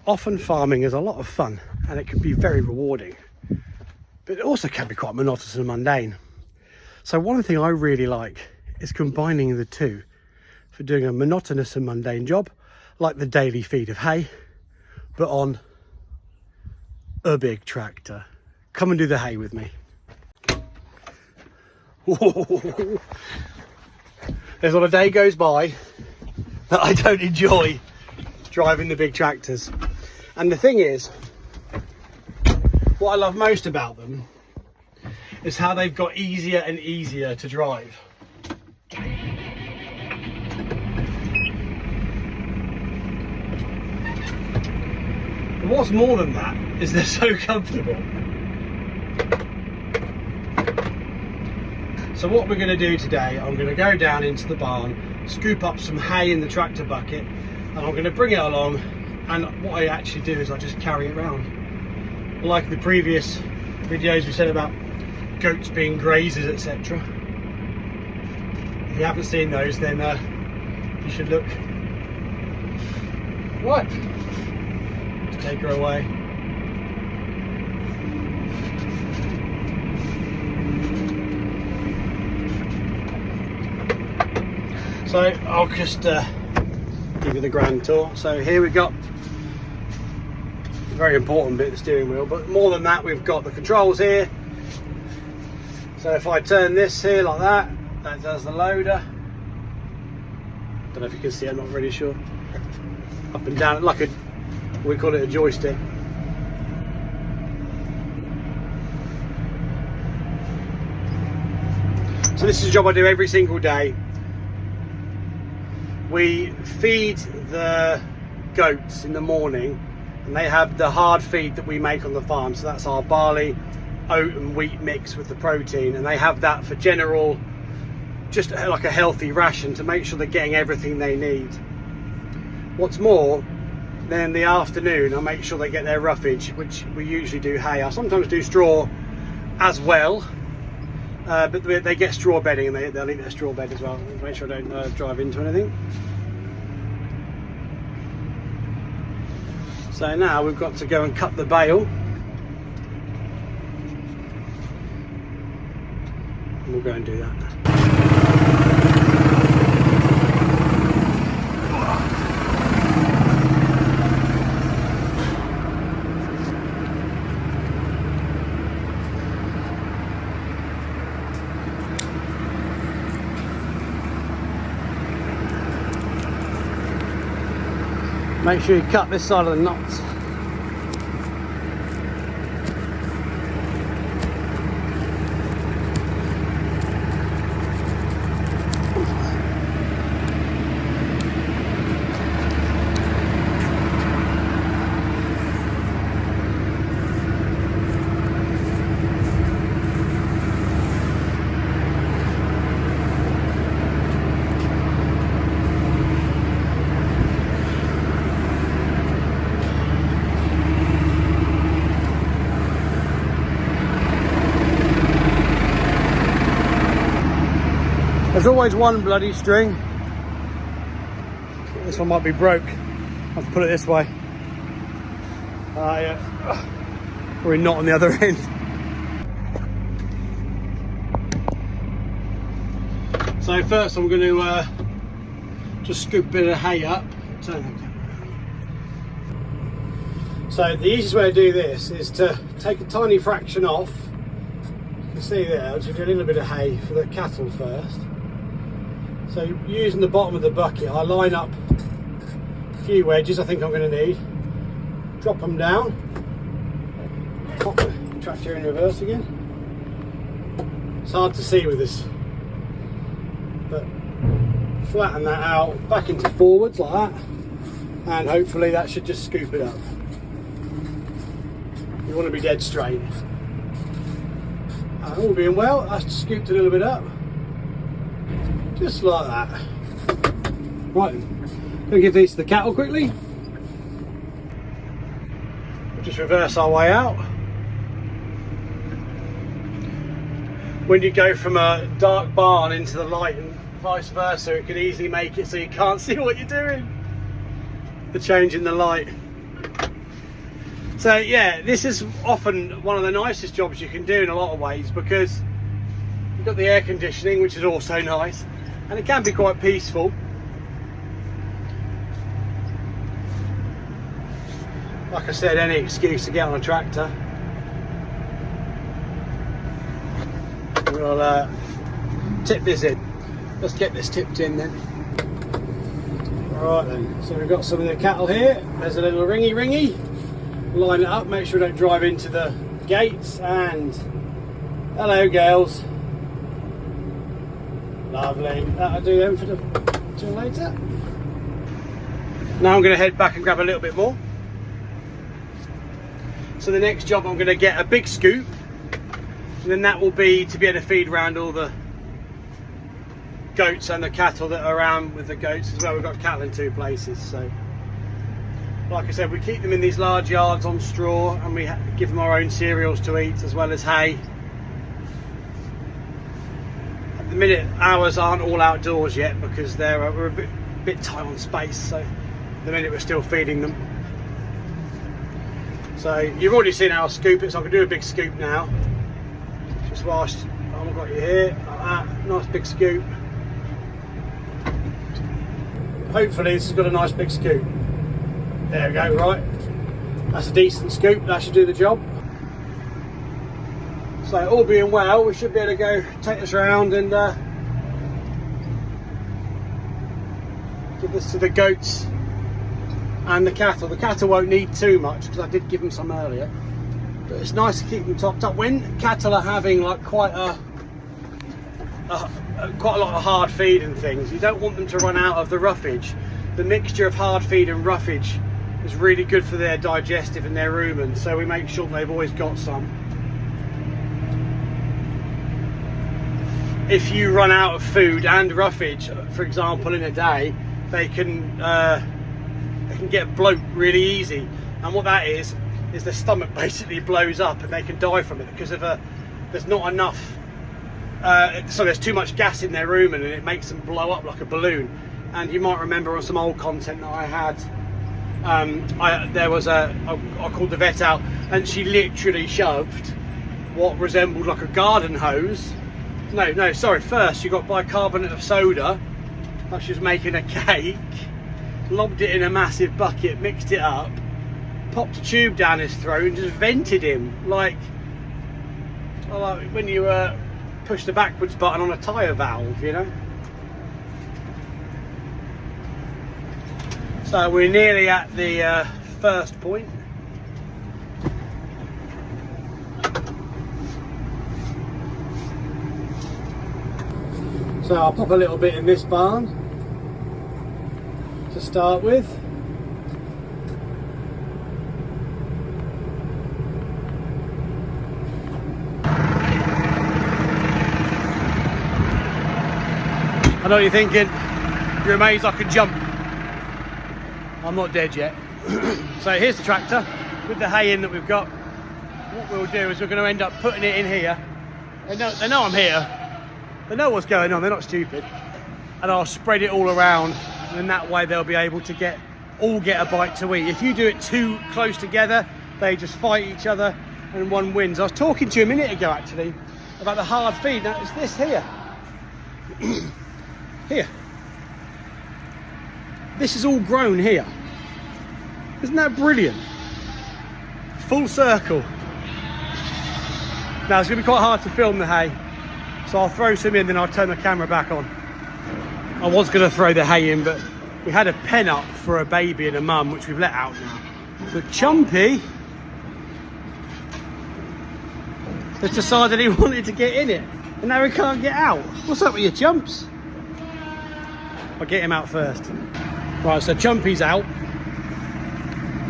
Often farming is a lot of fun and it can be very rewarding, but it also can be quite monotonous and mundane. So one thing I really like is combining the two for doing a monotonous and mundane job, like the daily feed of hay, but on a big tractor. Come and do the hay with me. There's not a day goes by that I don't enjoy driving the big tractors. And the thing is, what I love most about them is how they've got easier and easier to drive. But what's more than that is they're so comfortable. So what we're going to do today, I'm going to go down into the barn, scoop up some hay in the tractor bucket, and I'm going to bring it along, and what I actually do is I just carry it around. Like the previous videos we said about goats being grazers, etc. If you haven't seen those, then you should look. Right, take her away. So I'll just give you the grand tour. So here we've got a very important bit of the steering wheel, but more than that, we've got the controls here. So if I turn this here like that, that does the loader. Don't know if you can see, I'm not really sure. Up and down, like a, we call it a joystick. So this is a job I do every single day. We feed the goats in the morning, and they have the hard feed that we make on the farm. So that's our barley, oat and wheat mix with the protein, and they have that for general, just like a healthy ration to make sure they're getting everything they need. What's more, then in the afternoon I make sure they get their roughage, which we usually do hay. I sometimes do straw as well, but they get straw bedding, and they'll eat their straw bed as well. Make sure I don't drive into anything. So now we've got to go and cut the bale. And we'll go and do that. Make sure you cut this side of the knots. There's always one bloody string. This one might be broke. I'll have to put it this way. Yeah. Probably not on the other end. So first I'm going to just scoop a bit of hay up. Turn the camera around. So the easiest way to do this is to take a tiny fraction off. You can see there, I'll just do a little bit of hay for the cattle first. So using the bottom of the bucket, I line up a few wedges I think I'm going to need, drop them down, pop the tractor in reverse again. It's hard to see with this, but flatten that out back into forwards like that, and hopefully that should just scoop it up. You want to be dead straight. All being well, I scooped a little bit up. Just like that. Right, I'm going to give these to the cattle quickly. We'll just reverse our way out. When you go from a dark barn into the light and vice versa, it can easily make it so you can't see what you're doing. The change in the light. So yeah, this is often one of the nicest jobs you can do in a lot of ways, because you've got the air conditioning, which is also nice, and it can be quite peaceful. Like I said, any excuse to get on a tractor. We'll tip this in. Let's get this tipped in then. Right then, so we've got some of the cattle here. There's a little ringy. Line it up, make sure we don't drive into the gates, and hello girls. Lovely, that'll do them for till later. Now I'm going to head back and grab a little bit more. So the next job, I'm going to get a big scoop, and then that will be to be able to feed around all the goats and the cattle that are around with the goats as well. We've got cattle in 2 places, so like I said, we keep them in these large yards on straw, and we give them our own cereals to eat as well as hay. At the minute, ours aren't all outdoors yet because we're a bit tight on space, so at the minute we're still feeding them. So you've already seen how I scoop it, so I can do a big scoop now. Just whilst I've got you here, like that, nice big scoop. Hopefully this has got a nice big scoop. There we go, right. That's a decent scoop, that should do the job. So all being well, we should be able to go take this around and give this to the goats and the cattle. The cattle won't need too much because I did give them some earlier, but it's nice to keep them topped up. When cattle are having like quite a lot of hard feed and things, you don't want them to run out of the roughage. The mixture of hard feed and roughage is really good for their digestive and their rumen, so we make sure they've always got some. If you run out of food and roughage, for example, in a day, they can get bloat really easy, and what that is the stomach basically blows up and they can die from it because of there's not enough. So there's too much gas in their rumen and it makes them blow up like a balloon. And you might remember on some old content that I had, there was I called the vet out, and she literally shoved what resembled like a garden hose. No, sorry. First she got bicarbonate of soda, like she was making a cake, lobbed it in a massive bucket, mixed it up, popped a tube down his throat and just vented him like when you push the backwards button on a tyre valve, you know. So we're nearly at the first point. So I'll pop a little bit in this barn to start with. I know what you're thinking, you're amazed I could jump. I'm not dead yet. So here's the tractor with the hay in that we've got. What we'll do is we're going to end up putting it in here. They know I'm here. They know what's going on, they're not stupid. And I'll spread it all around, and then that way they'll be able to all get a bite to eat. If you do it too close together, they just fight each other and one wins. I was talking to you a minute ago actually about the hard feed. Now it's this here. Here. This is all grown here. Isn't that brilliant? Full circle. Now it's going to be quite hard to film the hay, so I'll throw some in, then I'll turn the camera back on. I was going to throw the hay in, but we had a pen up for a baby and a mum, which we've let out now. But Chumpy has decided he wanted to get in it, and now he can't get out. What's up with your chumps? I'll get him out first. Right, so Chumpy's out.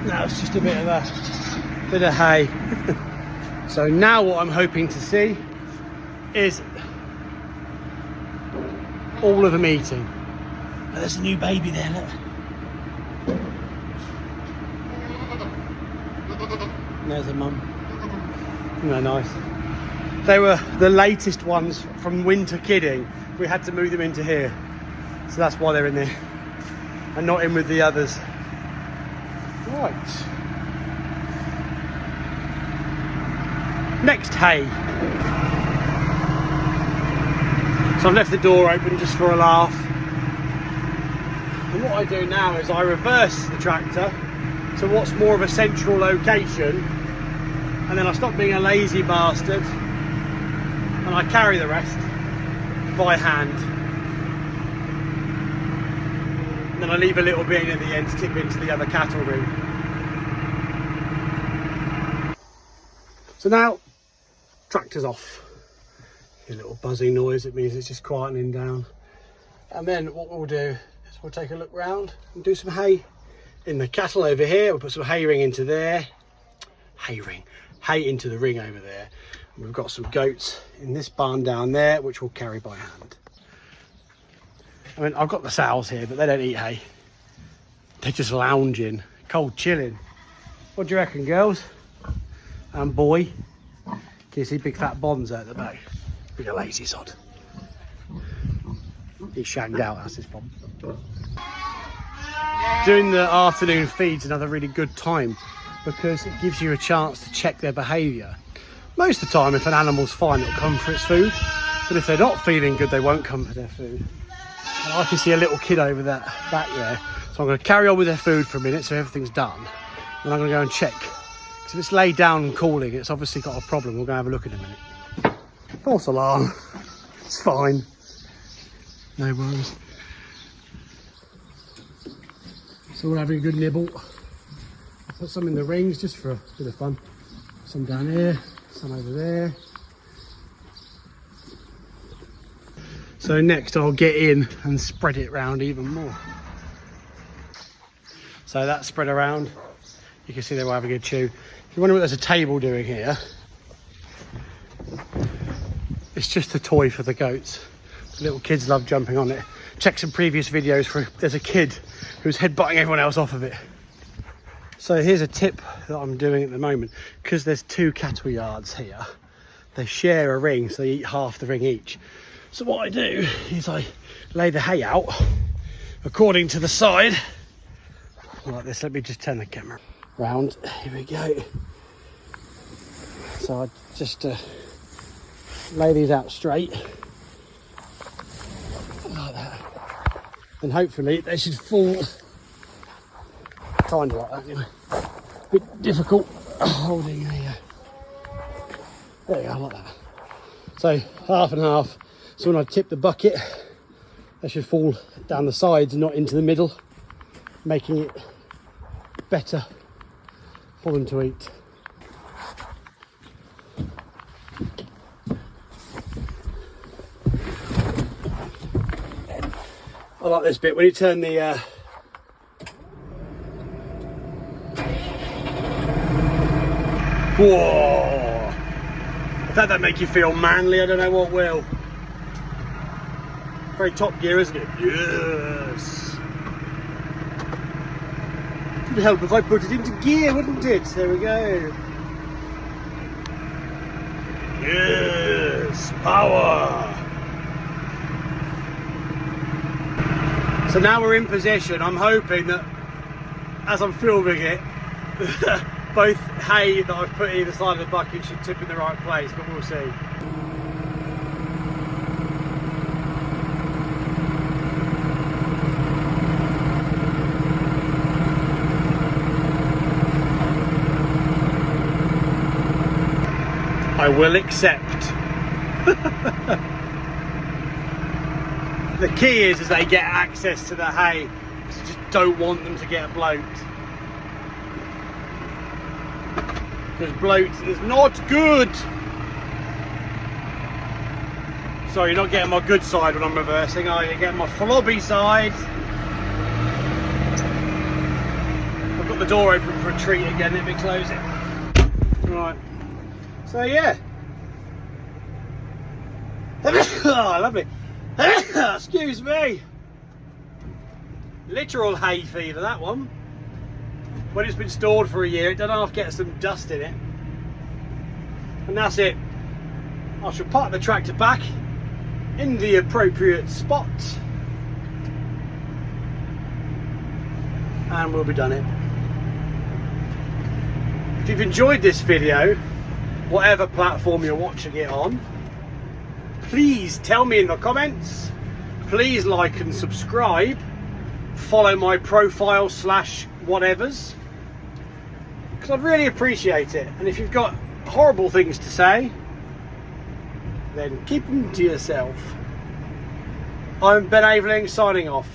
Now it's just a bit of hay. So now what I'm hoping to see is all of them eating. Oh, there's a new baby there, look. There's a mum. Isn't that nice? They were the latest ones from winter kidding. We had to move them into here. So that's why they're in there and not in with the others. Right. Next, hay. So I've left the door open just for a laugh. And what I do now is I reverse the tractor to what's more of a central location, and then I stop being a lazy bastard and I carry the rest by hand. And then I leave a little bit at the end to tip into the other cattle room. So now, tractor's off. A little buzzing noise, it means it's just quietening down. And then what we'll do is we'll take a look round and do some hay in the cattle over here. We'll put some hay ring into there. Hay into the ring over there. And we've got some goats in this barn down there, which we'll carry by hand. I mean, I've got the sows here, but they don't eat hay. They're just lounging, cold chilling. What do you reckon, girls? And boy, can you see big fat Bonzo at the back? Big a lazy sod. He's shagged out, that's his problem. Doing the afternoon feed's another really good time because it gives you a chance to check their behaviour. Most of the time, if an animal's fine, it'll come for its food. But if they're not feeling good, they won't come for their food. And I can see a little kid over that back there. So I'm going to carry on with their food for a minute so everything's done. Then I'm going to go and check. Because if it's laid down and cooling, it's obviously got a problem. We'll go have a look in a minute. False alarm. It's fine. No worries. So we're having a good nibble. I'll put some in the rings just for a bit of fun. Some down here, some over there. So next I'll get in and spread it around even more. So that's spread around. You can see they were having a chew. If you wonder what there's a table doing here, it's just a toy for the goats. The little kids love jumping on it. Check some previous videos for there's a kid who's headbutting everyone else off of it. So here's a tip that I'm doing at the moment. Because there's 2 cattle yards here, they share a ring, so they eat half the ring each. So what I do is I lay the hay out according to the side, like this. Let me just turn the camera round. Here we go. So I just lay these out straight like that, and hopefully they should fall kind of like that anyway. A bit difficult holding a there you go, like that. So half and half, so when I tip the bucket they should fall down the sides and not into the middle, making it better for them to eat. I like this bit when you turn the whoa! If that don't make you feel manly, I don't know what will. Very Top Gear, isn't it? Yes! Would help if I put it into gear, wouldn't it? There we go. Yes! Power! So now we're in position. I'm hoping that as I'm filming it, both hay that I've put either side of the bucket should tip in the right place, but we'll see. I will accept. The key is they get access to the hay, because you just don't want them to get bloat. Because bloat is not good. Sorry, you're not getting my good side when I'm reversing, are you? You're getting my flobby side. I've got the door open for a treat again, let me close it. Right. So yeah. Oh, lovely. Excuse me. Literal hay fever, that one. When it's been stored for a year, it doesn't half get some dust in it. And that's it. I shall park the tractor back in the appropriate spot. And we'll be done it. If you've enjoyed this video, whatever platform you're watching it on. Please tell me in the comments. Please like and subscribe. Follow my profile / whatevers, because I'd really appreciate it. And if you've got horrible things to say, then keep them to yourself. I'm Ben Aveling signing off.